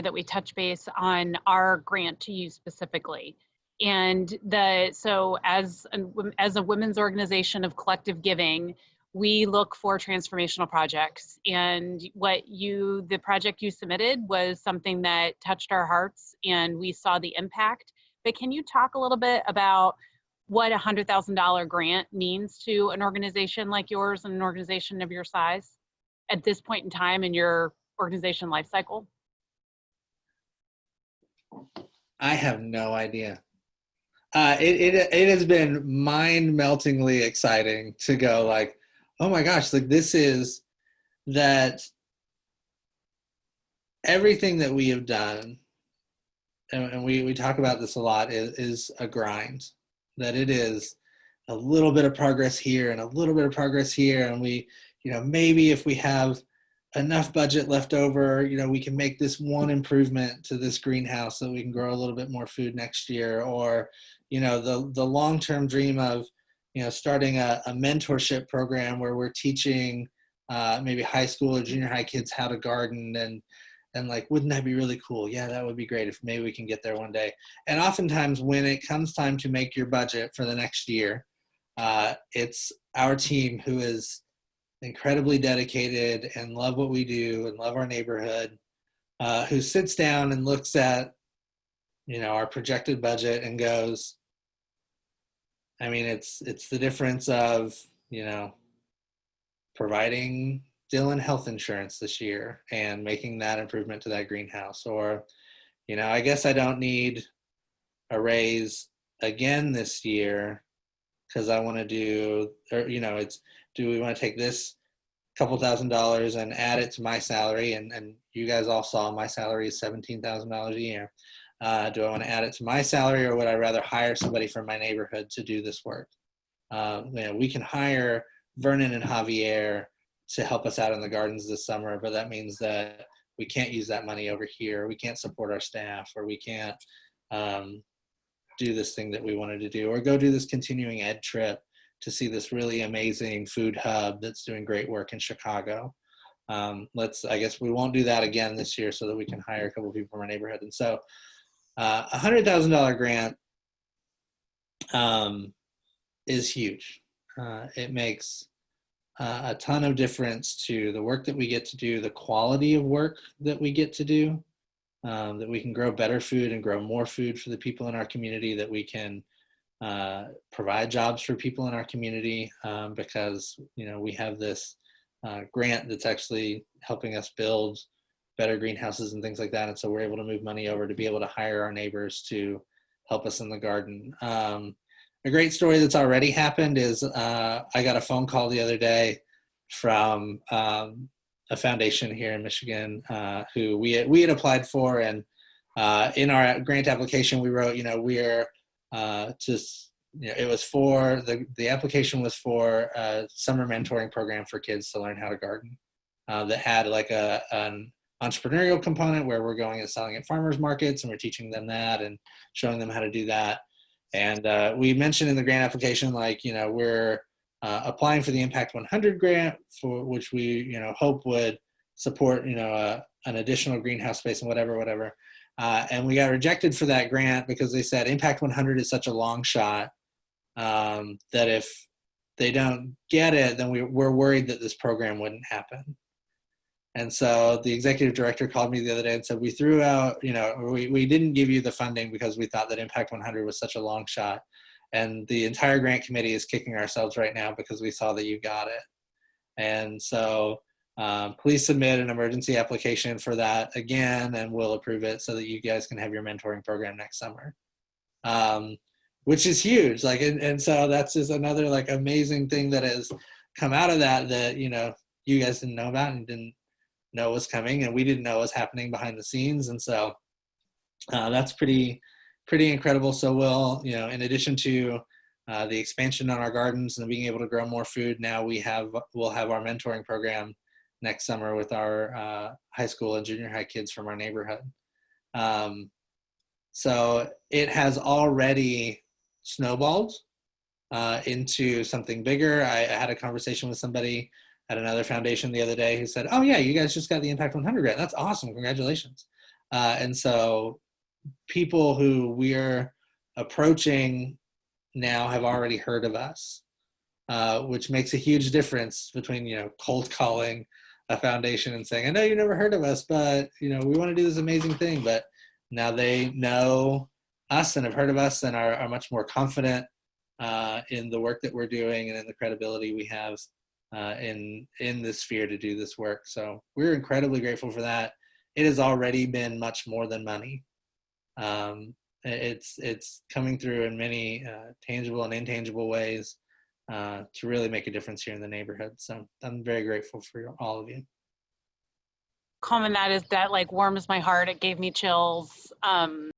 that we touch base on our grant to you specifically. And so as a women's organization of collective giving, we look for transformational projects. And the project you submitted was something that touched our hearts and we saw the impact. But can you talk a little bit about what a $100,000 grant means to an organization like yours and an organization of your size at this point in time in your organization life cycle? I have no idea. It has been mind-meltingly exciting to go like, oh my gosh, like this is that everything that we have done, and we talk about this a lot, is a grind. That it is a little bit of progress here and a little bit of progress here, and we, maybe if we have enough budget left over, we can make this one improvement to this greenhouse so we can grow a little bit more food next year, or the long-term dream of starting a mentorship program where we're teaching maybe high school or junior high kids how to garden, and like, wouldn't that be really cool? Yeah, that would be great if maybe we can get there one day. And oftentimes when it comes time to make your budget for the next year, it's our team who is incredibly dedicated and love what we do and love our neighborhood, who sits down and looks at, our projected budget and goes, I mean, it's the difference of, providing Dylan health insurance this year and making that improvement to that greenhouse, or, I guess I don't need a raise again this year because I want to do, or, do we want to take this couple $1,000s and add it to my salary? And you guys all saw my salary is $17,000 a year. Do I want to add it to my salary, or would I rather hire somebody from my neighborhood to do this work? We can hire Vernon and Javier to help us out in the gardens this summer, but that means that we can't use that money over here. We can't support our staff, or we can't do this thing that we wanted to do, or go do this continuing ed trip to see this really amazing food hub that's doing great work in Chicago. I guess we won't do that again this year so that we can hire a couple of people from our neighborhood. And so $100,000 grant is huge. It makes a ton of difference to the work that we get to do, the quality of work that we get to do, that we can grow better food and grow more food for the people in our community, that we can provide jobs for people in our community, because we have this grant that's actually helping us build better greenhouses and things like that, and so we're able to move money over to be able to hire our neighbors to help us in the garden. A great story that's already happened is I got a phone call the other day from a foundation here in Michigan who we had applied for, and in our grant application we wrote, we're it was for the application was for a summer mentoring program for kids to learn how to garden that had like an entrepreneurial component where we're going and selling at farmers markets, and we're teaching them that and showing them how to do that. And we mentioned in the grant application, like, we're applying for the Impact 100 grant, for which we, hope would support, an additional greenhouse space and whatever. And we got rejected for that grant because they said Impact 100 is such a long shot that if they don't get it, then we're worried that this program wouldn't happen. And so the executive director called me the other day and said, we threw out, we didn't give you the funding because we thought that Impact 100 was such a long shot. And the entire grant committee is kicking ourselves right now because we saw that you got it. And so please submit an emergency application for that again, and we'll approve it so that you guys can have your mentoring program next summer, which is huge. Like, and so that's just another like amazing thing that has come out of that, you guys didn't know about and didn't know was coming, and we didn't know was happening behind the scenes. And so that's pretty incredible. So we'll, in addition to the expansion on our gardens and being able to grow more food, now we'll have our mentoring program next summer with our high school and junior high kids from our neighborhood. So it has already snowballed into something bigger. I had a conversation with somebody at another foundation the other day who said, oh yeah, you guys just got the Impact 100 grant. That's awesome. Congratulations. And so people who we're approaching now have already heard of us, which makes a huge difference between, cold calling a foundation and saying, I know you never heard of us, but, we want to do this amazing thing. But now they know us and have heard of us and are much more confident in the work that we're doing and in the credibility we have in this sphere to do this work. So we're incredibly grateful for that. It has already been much more than money. It's coming through in many tangible and intangible ways to really make a difference here in the neighborhood. So I'm very grateful for all of you. Coleman, that like warms my heart. It gave me chills.